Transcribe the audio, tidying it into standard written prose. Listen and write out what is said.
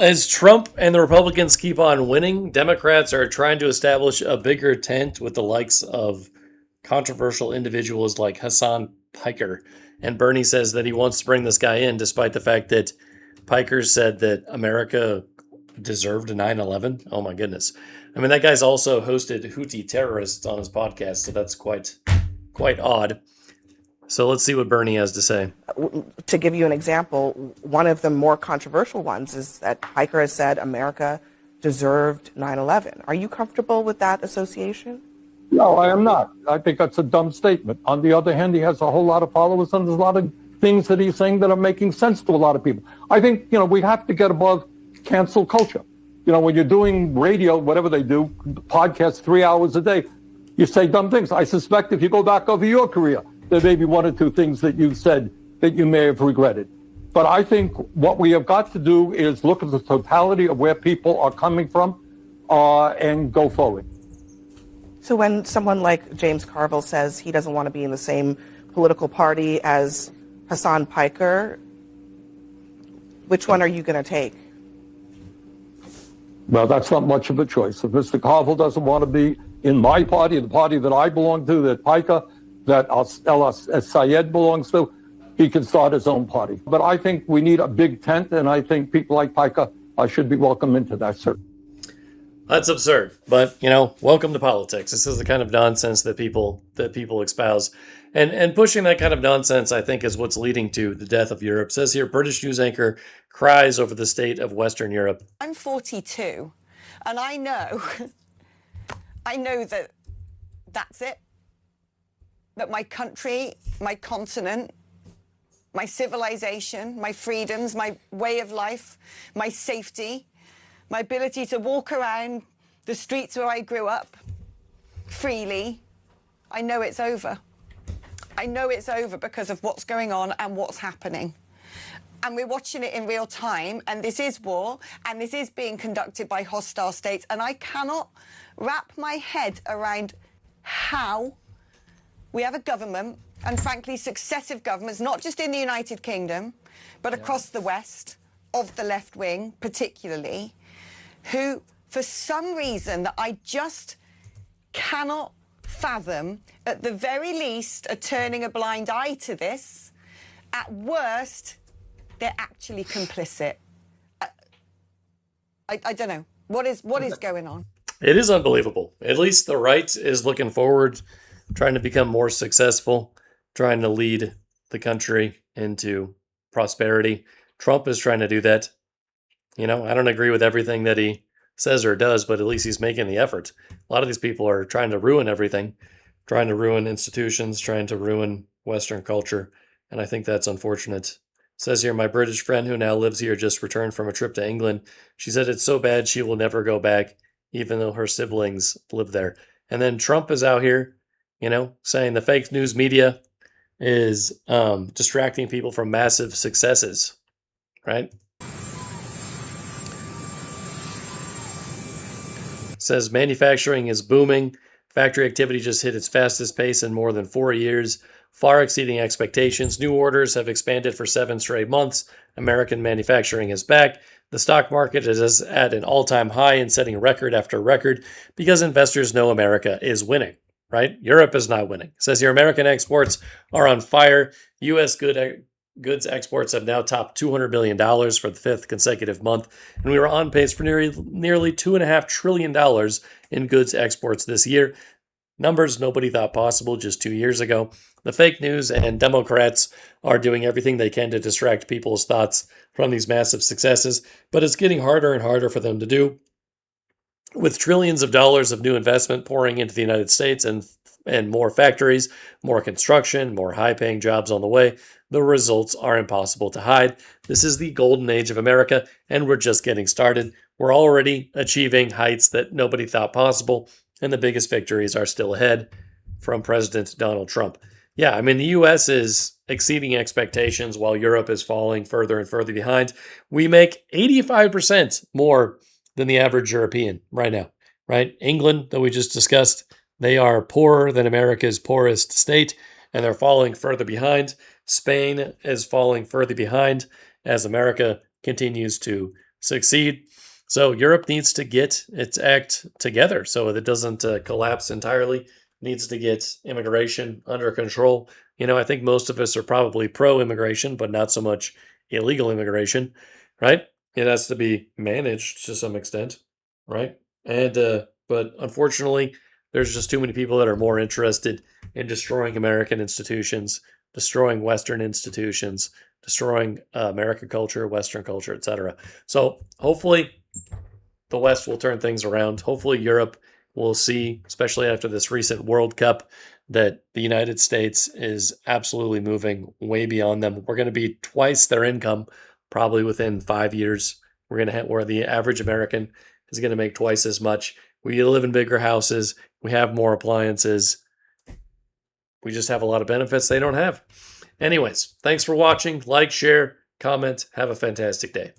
As Trump and the Republicans keep on winning, Democrats are trying to establish a bigger tent with the likes of controversial individuals like Hassan Piker. And Bernie says that he wants to bring this guy in, despite the fact that Piker said that America deserved a 9/11. Oh my goodness. I mean, that guy's also hosted Houthi terrorists on his podcast, so that's quite odd. So let's see what Bernie has to say. To give you an example, one of the more controversial ones is that Piker has said America deserved 9/11. Are you comfortable with that association? No, I am not. I think that's a dumb statement. On the other hand, he has a whole lot of followers, and there's a lot of things that he's saying that are making sense to a lot of people. I think, we have to get above cancel culture. When you're doing radio, whatever they do, podcasts 3 hours a day, you say dumb things. I suspect if you go back over your career, there may be one or two things that you've said that you may have regretted. But I think what we have got to do is look at the totality of where people are coming from and go forward. So when someone like James Carville says he doesn't want to be in the same political party as Hassan Piker, which one are you going to take? Well, that's not much of a choice. If Mr. Carville doesn't want to be in my party, the party that I belong to, that Piker, that El Sayed belongs to, he can start his own party. But I think we need a big tent, and I think people like Piker should be welcome into that, sir. That's absurd, but welcome to politics. This is the kind of nonsense that people espouse, and pushing that kind of nonsense, I think, is what's leading to the death of Europe. It says here, British news anchor cries over the state of Western Europe. I'm 42, and I know that that's it. That my country, my continent, my civilization, my freedoms, my way of life, my safety, my ability to walk around the streets where I grew up freely, I know it's over. I know it's over because of what's going on and what's happening. And we're watching it in real time, and this is war, and this is being conducted by hostile states, and I cannot wrap my head around how we have a government, and frankly successive governments, not just in the United Kingdom, but across the West, of the left wing particularly, who, for some reason that I just cannot fathom, at the very least, are turning a blind eye to this. At worst, they're actually complicit. I don't know. What is going on? It is unbelievable. At least the right is looking forward, trying to become more successful, trying to lead the country into prosperity. Trump is trying to do that. I don't agree with everything that he says or does, but at least he's making the effort. A lot of these people are trying to ruin everything, trying to ruin institutions, trying to ruin Western culture, and I think that's unfortunate. It says here, my British friend who now lives here just returned from a trip to England. She said it's so bad she will never go back, even though her siblings live there. And then Trump is out here, saying the fake news media is distracting people from massive successes, right? Says manufacturing is booming. Factory activity just hit its fastest pace in more than 4 years, far exceeding expectations. New orders have expanded for 7 straight months. American manufacturing is back. The stock market is at an all-time high and setting record after record because investors know America is winning, right? Europe is not winning. It says here American exports are on fire. U.S. goods exports have now topped $200 billion for the 5th consecutive month, and we were on pace for nearly $2.5 trillion in goods exports this year. Numbers nobody thought possible just 2 years ago. The fake news and Democrats are doing everything they can to distract people's thoughts from these massive successes, but it's getting harder and harder for them to do. With trillions of dollars of new investment pouring into the United States and more factories, more construction, more high-paying jobs on the way, the results are impossible to hide. This is the golden age of America, and we're just getting started. We're already achieving heights that nobody thought possible, and the biggest victories are still ahead from President Donald Trump. Yeah, I mean, the U.S. is exceeding expectations while Europe is falling further and further behind. We make 85% more than the average European right now, right? England, that we just discussed, they are poorer than America's poorest state, and they're falling further behind. Spain is falling further behind as America continues to succeed. So Europe needs to get its act together so that it doesn't collapse entirely. Needs to get immigration under control. I think most of us are probably pro-immigration, but not so much illegal immigration, right? It has to be managed to some extent, right? And but unfortunately, there's just too many people that are more interested in destroying American institutions, destroying Western institutions, destroying American culture, Western culture, etc. So hopefully the West will turn things around. Hopefully Europe will see, especially after this recent World Cup, that the United States is absolutely moving way beyond them. We're going to be twice their income, probably within 5 years. We're going to have where the average American is going to make twice as much. We live in bigger houses. We have more appliances. We just have a lot of benefits they don't have. Anyways, thanks for watching. Like, share, comment. Have a fantastic day.